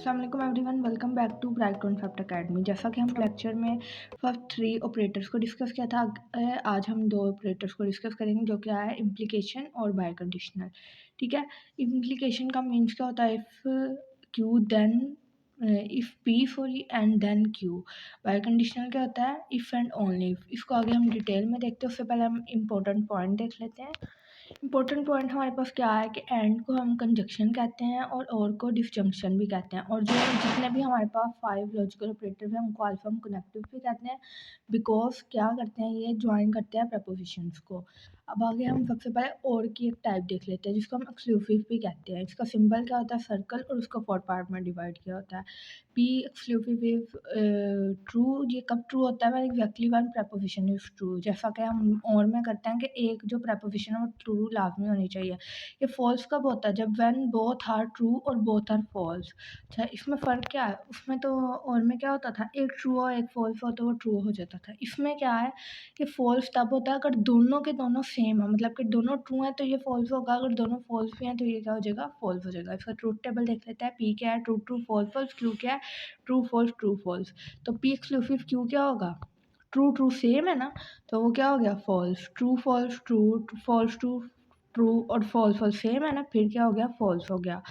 अस्सलाम वालेकुम everyone, welcome back to Bright Concept Academy. जैसा कि हम लेक्चर में फर्स्ट 3 ऑपरेटर्स को डिस्कस किया था, आज हम 2 ऑपरेटर्स को डिस्कस करेंगे जो क्या है इम्प्लीकेशन और बाय कंडीशनल। ठीक है, इम्प्लीकेशन का मीन्स क्या होता है? If q then if p for and then q. Biconditional क्या होता है? If and only if. इसको आगे हम डिटेल में देखते हैं, उससे पहले हम इंपॉर्टेंट पॉइंट देख लेते हैं। इंपॉर्टेंट पॉइंट हमारे पास क्या है कि एंड को हम कंजक्शन कहते हैं और को डिसजंक्शन भी कहते हैं, और जो जितने भी हमारे पास 5 लॉजिकल ऑपरेटर हैं उनको अल्फा हम कनेक्टिव भी कहते हैं, बिकॉज क्या करते हैं, ये ज्वाइन करते हैं प्रपोजिशंस को। अब आगे हम सबसे पहले और की एक टाइप देख लेते हैं जिसको हम एक्सक्लूसिव भी कहते हैं। इसका सिंबल क्या होता है? सर्कल, और उसको 4 पार्ट में डिवाइड किया होता है। P exclusive is true. ये कब ट्रू होता है? Exactly one preposition is true. जैसा कि हम और में करते हैं कि एक जो प्रपोजिशन है वो ट्रू लाजमी होनी चाहिए। ये फॉल्स कब होता है? जब व्हेन बोथ आर ट्रू और बोथ आर फॉल्स। अच्छा, इसमें फ़र्क क्या है? उसमें तो और में क्या होता था, एक ट्रू और एक फॉल्स हो तो वो ट्रू हो जाता था। इसमें क्या है कि फॉल्स तब होता है अगर दोनों के दोनों सेम है, मतलब कि दोनों ट्रू हैं तो ये फॉल्स होगा, अगर दोनों फॉल्स भी हैं तो ये क्या हो जाएगा? फॉल्स हो जाएगा। इसका ट्रूथ टेबल देख लेते हैं। पी क्या है? True true false false. Q क्या है? True false true false. तो पी एक्सक्लूसिव क्यू क्या होगा? ट्रू ट्रू सेम है ना, तो वो क्या हो गया? False. True false true, false true true, और फॉल्स फॉल्स सेम है ना, फिर क्या हो गया? फॉल्स हो गया।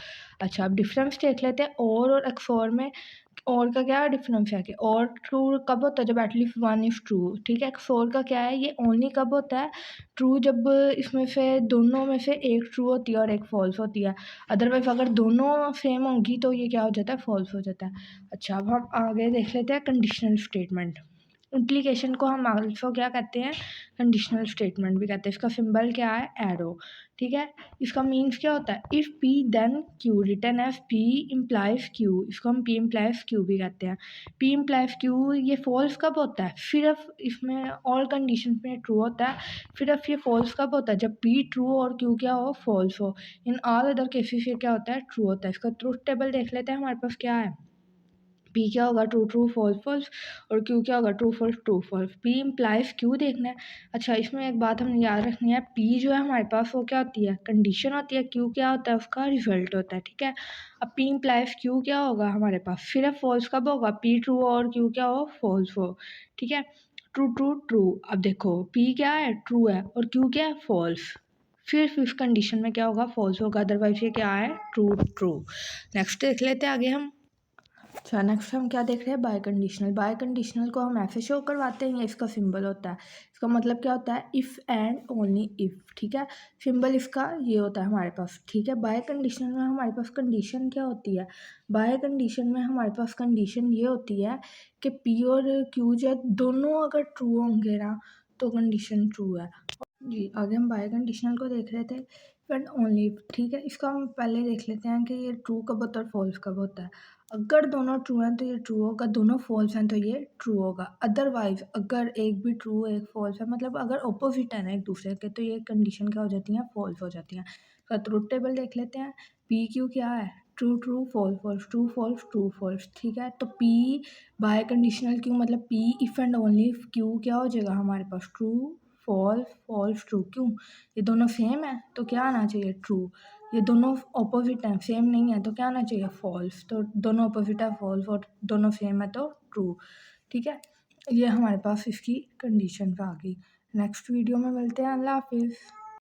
अच्छा, अब डिफरेंस देख लेते हैं और एक्सोर में। और का क्या डिफरेंस है कि और ट्रू कब होता है? जब एटलीस्ट वन इज ट्रू। ठीक है, एक्सोर का क्या है? ये ओनली कब होता है? ट्रू जब इसमें से दोनों में से एक ट्रू होती है और एक फॉल्स होती है। अदरवाइज अगर दोनों सेम होंगी तो ये क्या हो जाता है? फॉल्स हो जाता है। अच्छा, अब हम आगे देख लेते हैं कंडीशनल स्टेटमेंट। इम्प्लीकेशन को हम आल्सो क्या कहते हैं? कंडीशनल स्टेटमेंट भी कहते हैं। इसका सिंबल क्या है? एरो। ठीक है, इसका मीन्स क्या होता है? If p then q written as p implies q. इसको हम पी इम्प्लाइज क्यू भी कहते हैं। पी इम्प्लाइज क्यू ये फॉल्स कब होता है? सिर्फ इसमें ऑल कंडीशन में ट्रू होता है। सिर्फ ये फॉल्स कब होता है? जब पी ट्रू और क्यू क्या हो? फॉल्स हो। इन ऑल अदर केसेस ये क्या होता है? ट्रू होता है। इसका ट्रूथ टेबल देख लेते हैं। हमारे पास क्या है? पी क्या होगा? ट्रू ट्रू फॉल्स फॉल्स, और क्यू क्या होगा? True false true false. P implies q देखना है। अच्छा, इसमें एक बात हमें याद रखनी है, पी जो है हमारे पास वो क्या होती है? कंडीशन होती है। क्यू क्या होता है? उसका रिजल्ट होता है। ठीक है, अब पी इम्प्लाइज क्यू क्या होगा हमारे पास? सिर्फ फॉल्स कब होगा? पी ट्रू और क्यू क्या हो? फॉल्स हो। ठीक है, ट्रू ट्रू ट्रू। अब देखो, पी क्या है? ट्रू है, और क्यू क्या है? फॉल्स। सिर्फ इस कंडीशन में क्या होगा? फॉल्स होगा, अदरवाइज ये क्या है? True true. नेक्स्ट देख लेते हैं आगे हम। अच्छा, नेक्स्ट हम क्या देख रहे हैं? Bye conditional. बाय कंडीशनल को हम ऐसे शो करवाते हैं, ये इसका सिंबल होता है। इसका मतलब क्या होता है? If and only if. ठीक है, सिंबल इसका ये होता है हमारे पास। ठीक है, बाय कंडीशनल में हमारे पास कंडीशन क्या होती है? बाय कंडीशन में हमारे पास कंडीशन ये होती है कि पी और क्यू जो दोनों अगर ट्रू होंगे ना तो कंडीशन ट्रू है। जी, आगे हम बाय कंडीशनल को देख रहे थे, एंड ओनली। ठीक है, इसका हम पहले देख लेते हैं कि ये ट्रू कब होता है और फॉल्स कब होता है। अगर दोनों ट्रू हैं तो ये ट्रू होगा, दोनों फॉल्स हैं तो ये ट्रू होगा। अदरवाइज अगर एक भी ट्रू एक फॉल्स है, मतलब अगर ऑपोजिट है ना एक दूसरे के, तो ये कंडीशन क्या हो जाती है? फॉल्स हो जाती हैं। तो ट्रूथ टेबल देख लेते हैं। पी क्यू क्या है? True true false false true false true false. ठीक है, तो पी बाय कंडीशनल क्यू मतलब P if and only if Q क्या हो जाएगा हमारे पास? True false false true. क्यों? ये दोनों सेम है तो क्या आना चाहिए? ट्रू। ये दोनों ऑपोजिट हैं, सेम नहीं है तो क्या आना चाहिए? फॉल्स। तो दोनों ऑपोजिट है फॉल्स, और दोनों सेम है तो ट्रू। ठीक है, ये हमारे पास इसकी कंडीशन आ गई। नेक्स्ट वीडियो में मिलते हैं। अल्लाह हाफिज़।